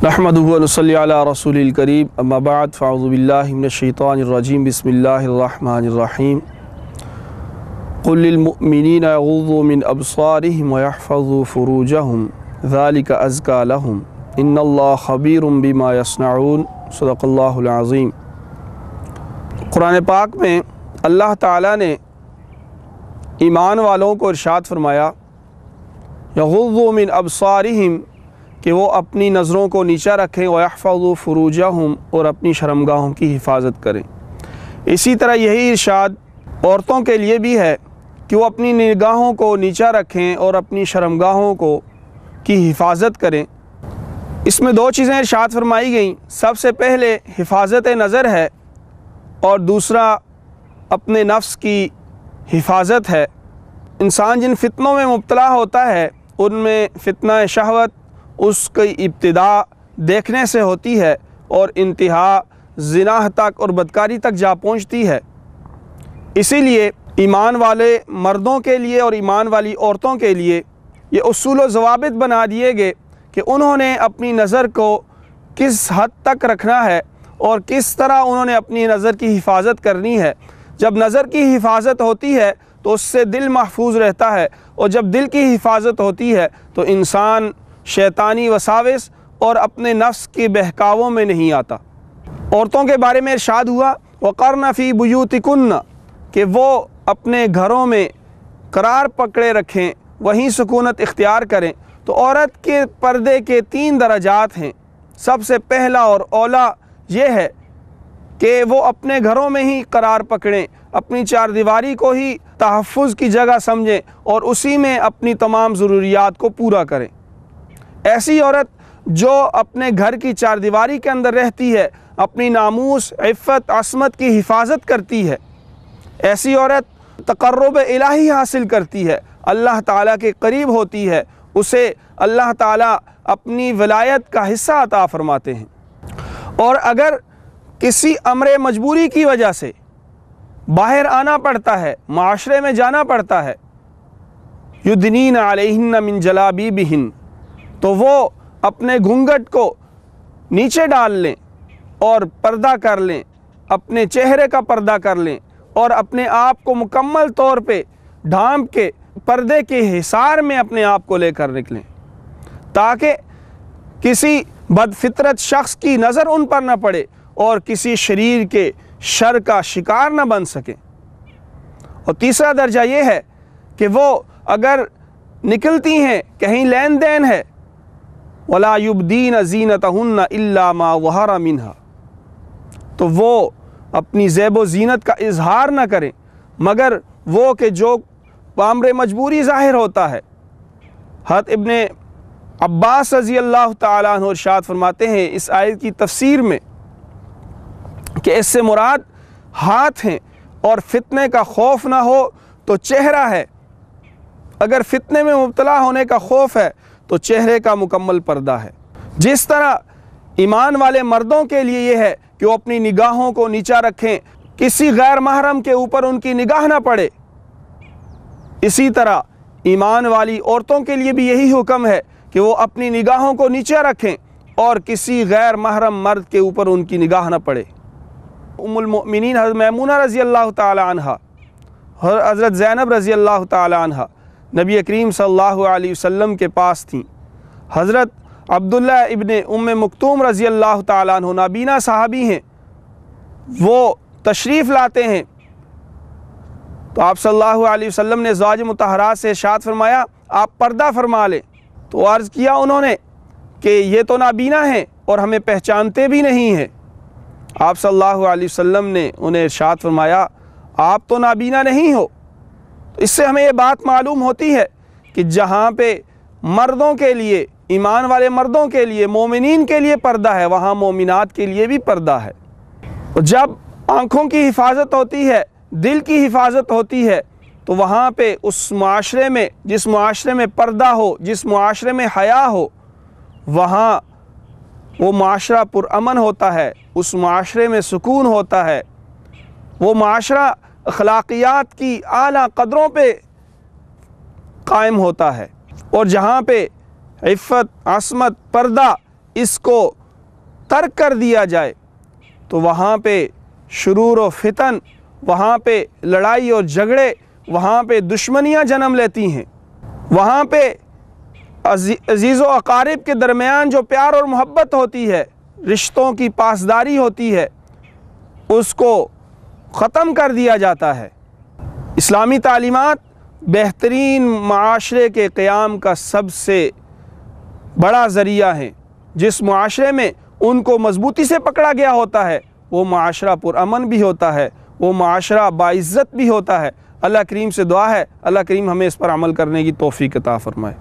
نحمدہ و نصلی علی رسول الکریم اما بعد فاعوذ باللہ من الشیطان الرجیم بسم اللہ الرحمن الرحیم قل للمؤمنین یغضوا من ابصارهم ویحفظوا فروجهم ذلک ازکی لهم ان اللہ خبیر بما یصنعون صدق اللہ العظیم۔ قرآن پاک میں اللہ تعالیٰ نے ایمان والوں کو ارشاد فرمایا یغضوا من ابصارهم کہ وہ اپنی نظروں کو نیچا رکھیں وَيَحْفَظُوا فُرُوجَهُمْ اور اپنی شرمگاہوں کی حفاظت کریں۔ اسی طرح یہی ارشاد عورتوں کے لیے بھی ہے کہ وہ اپنی نگاہوں کو نیچا رکھیں اور اپنی شرمگاہوں کی حفاظت کریں۔ اس میں دو چیزیں ارشاد فرمائی گئیں، سب سے پہلے حفاظت نظر ہے اور دوسرا اپنے نفس کی حفاظت ہے۔ انسان جن فتنوں میں مبتلا ہوتا ہے ان میں فتنہ شہوت اس کی ابتدا دیکھنے سے ہوتی ہے اور انتہا زنا تک اور بدکاری تک جا پہنچتی ہے۔ اسی لیے ایمان والے مردوں کے لیے اور ایمان والی عورتوں کے لیے یہ اصول و ضوابط بنا دیے گئے کہ انہوں نے اپنی نظر کو کس حد تک رکھنا ہے اور کس طرح انہوں نے اپنی نظر کی حفاظت کرنی ہے۔ جب نظر کی حفاظت ہوتی ہے تو اس سے دل محفوظ رہتا ہے، اور جب دل کی حفاظت ہوتی ہے تو انسان شیطانی وساوس اور اپنے نفس کے بہکاووں میں نہیں آتا۔ عورتوں کے بارے میں ارشاد ہوا وَقَرْنَ فِي بُيُوتِكُنَّ کہ وہ اپنے گھروں میں قرار پکڑے رکھیں، وہیں سکونت اختیار کریں۔ تو عورت کے پردے کے 3 درجات ہیں۔ سب سے پہلا اور اولا یہ ہے کہ وہ اپنے گھروں میں ہی قرار پکڑیں، اپنی چار دیواری کو ہی تحفظ کی جگہ سمجھیں اور اسی میں اپنی تمام ضروریات کو پورا کریں۔ ایسی عورت جو اپنے گھر کی چار دیواری کے اندر رہتی ہے، اپنی ناموس، عفت، عصمت کی حفاظت کرتی ہے، ایسی عورت تقرب الہی حاصل کرتی ہے، اللہ تعالیٰ کے قریب ہوتی ہے، اسے اللہ تعالیٰ اپنی ولایت کا حصہ عطا فرماتے ہیں۔ اور اگر کسی امر مجبوری کی وجہ سے باہر آنا پڑتا ہے، معاشرے میں جانا پڑتا ہے، یدنین علیہن من جلابیبہن تو وہ اپنے گھونگھٹ کو نیچے ڈال لیں اور پردہ کر لیں، اپنے چہرے کا پردہ کر لیں اور اپنے آپ کو مکمل طور پہ ڈھانپ کے پردے کے حصار میں اپنے آپ کو لے کر نکلیں، تاکہ کسی بد فطرت شخص کی نظر ان پر نہ پڑے اور کسی شریر کے شر کا شکار نہ بن سکیں۔ اور تیسرا درجہ یہ ہے کہ وہ اگر نکلتی ہیں، کہیں لین دین ہے، وَلَا يُبْدِينَ زِينَتَهُنَّ إِلَّا مَا ظَهَرَ مِنْهَا تو وہ اپنی زیب و زینت کا اظہار نہ کریں مگر وہ کہ جو بامر مجبوری ظاہر ہوتا ہے۔ حضرت ابن عباس رضی اللہ تعالیٰ عنہ ارشاد فرماتے ہیں اس آیت کی تفسیر میں کہ اس سے مراد ہاتھ ہیں، اور فتنے کا خوف نہ ہو تو چہرہ ہے۔ اگر فتنے میں مبتلا ہونے کا خوف ہے تو چہرے کا مکمل پردہ ہے۔ جس طرح ایمان والے مردوں کے لیے یہ ہے کہ وہ اپنی نگاہوں کو نیچا رکھیں، کسی غیر محرم کے اوپر ان کی نگاہ نہ پڑے، اسی طرح ایمان والی عورتوں کے لیے بھی یہی حکم ہے کہ وہ اپنی نگاہوں کو نیچا رکھیں اور کسی غیر محرم مرد کے اوپر ان کی نگاہ نہ پڑے۔ ام المؤمنین حضرت میمونہ رضی اللہ تعالی عنہ، حضرت زینب رضی اللہ تعالی عنہ نبی کریم صلی اللہ علیہ وسلم کے پاس تھیں۔ حضرت عبداللہ ابن ام مکتوم رضی اللہ تعالیٰ عنہ نابینا صحابی ہیں، وہ تشریف لاتے ہیں تو آپ صلی اللہ علیہ وسلم نے ازواج مطہرات سے ارشاد فرمایا آپ پردہ فرما لیں۔ تو عرض کیا انہوں نے کہ یہ تو نابینا ہیں اور ہمیں پہچانتے بھی نہیں ہیں۔ آپ صلی اللہ علیہ وسلم نے انہیں ارشاد فرمایا آپ تو نابینا نہیں ہو۔ اس سے ہمیں یہ بات معلوم ہوتی ہے کہ جہاں پہ مردوں کے لیے، ایمان والے مردوں کے لیے، مومنین کے لیے پردہ ہے، وہاں مومنات کے لیے بھی پردہ ہے۔ اور جب آنکھوں کی حفاظت ہوتی ہے، دل کی حفاظت ہوتی ہے، تو وہاں پہ اس معاشرے میں، جس معاشرے میں پردہ ہو، جس معاشرے میں حیا ہو، وہاں وہ معاشرہ پرامن ہوتا ہے، اس معاشرے میں سکون ہوتا ہے، وہ معاشرہ اخلاقیات کی اعلیٰ قدروں پہ قائم ہوتا ہے۔ اور جہاں پہ عفت، عصمت، پردہ اس کو ترک کر دیا جائے تو وہاں پہ شرور و فتن، وہاں پہ لڑائی اور جھگڑے، وہاں پہ دشمنیاں جنم لیتی ہیں، وہاں پہ عزیز و اقارب کے درمیان جو پیار اور محبت ہوتی ہے، رشتوں کی پاسداری ہوتی ہے، اس کو ختم کر دیا جاتا ہے۔ اسلامی تعلیمات بہترین معاشرے کے قیام کا سب سے بڑا ذریعہ ہیں۔ جس معاشرے میں ان کو مضبوطی سے پکڑا گیا ہوتا ہے وہ معاشرہ پرامن بھی ہوتا ہے، وہ معاشرہ باعزت بھی ہوتا ہے۔ اللہ کریم سے دعا ہے اللہ کریم ہمیں اس پر عمل کرنے کی توفیق عطا فرمائے۔